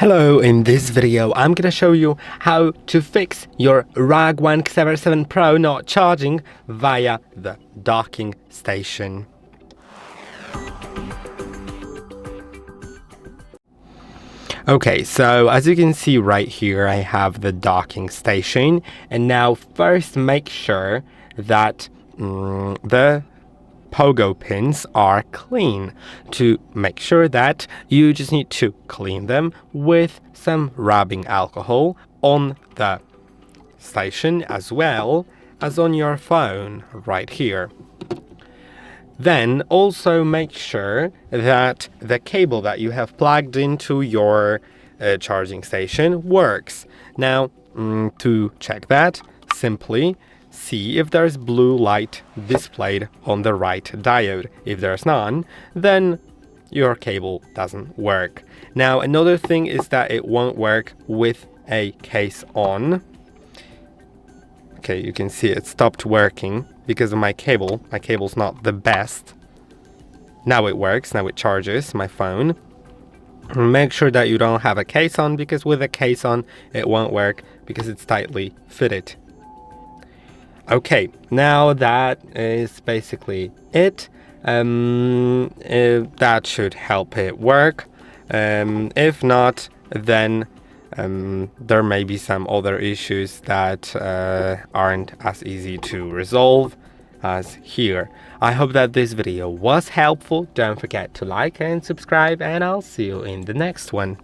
Hello, in this video I'm gonna show you how to fix your RUGONE Xever 7 Pro not charging via the docking station. Okay, so as you can see right here, I have the docking station, and now first make sure that the pogo pins are clean. To make sure that, you just need to clean them with some rubbing alcohol on the station as well as on your phone right here. Then also make sure that the cable that you have plugged into your charging station works. Now, to check that, simply see if there's blue light displayed on the right diode. If there's none, then your cable doesn't work. Now, another thing is that it won't work with a case on. Okay, you can see it stopped working because of my cable. My cable's not the best. Now it works, now it charges my phone. Make sure that you don't have a case on, because with a case on it won't work because it's tightly fitted. Okay, now that is basically it. That should help it work. If not, then there may be some other issues that aren't as easy to resolve as here. I hope that this video was helpful. Don't forget to like and subscribe, and I'll see you in the next one.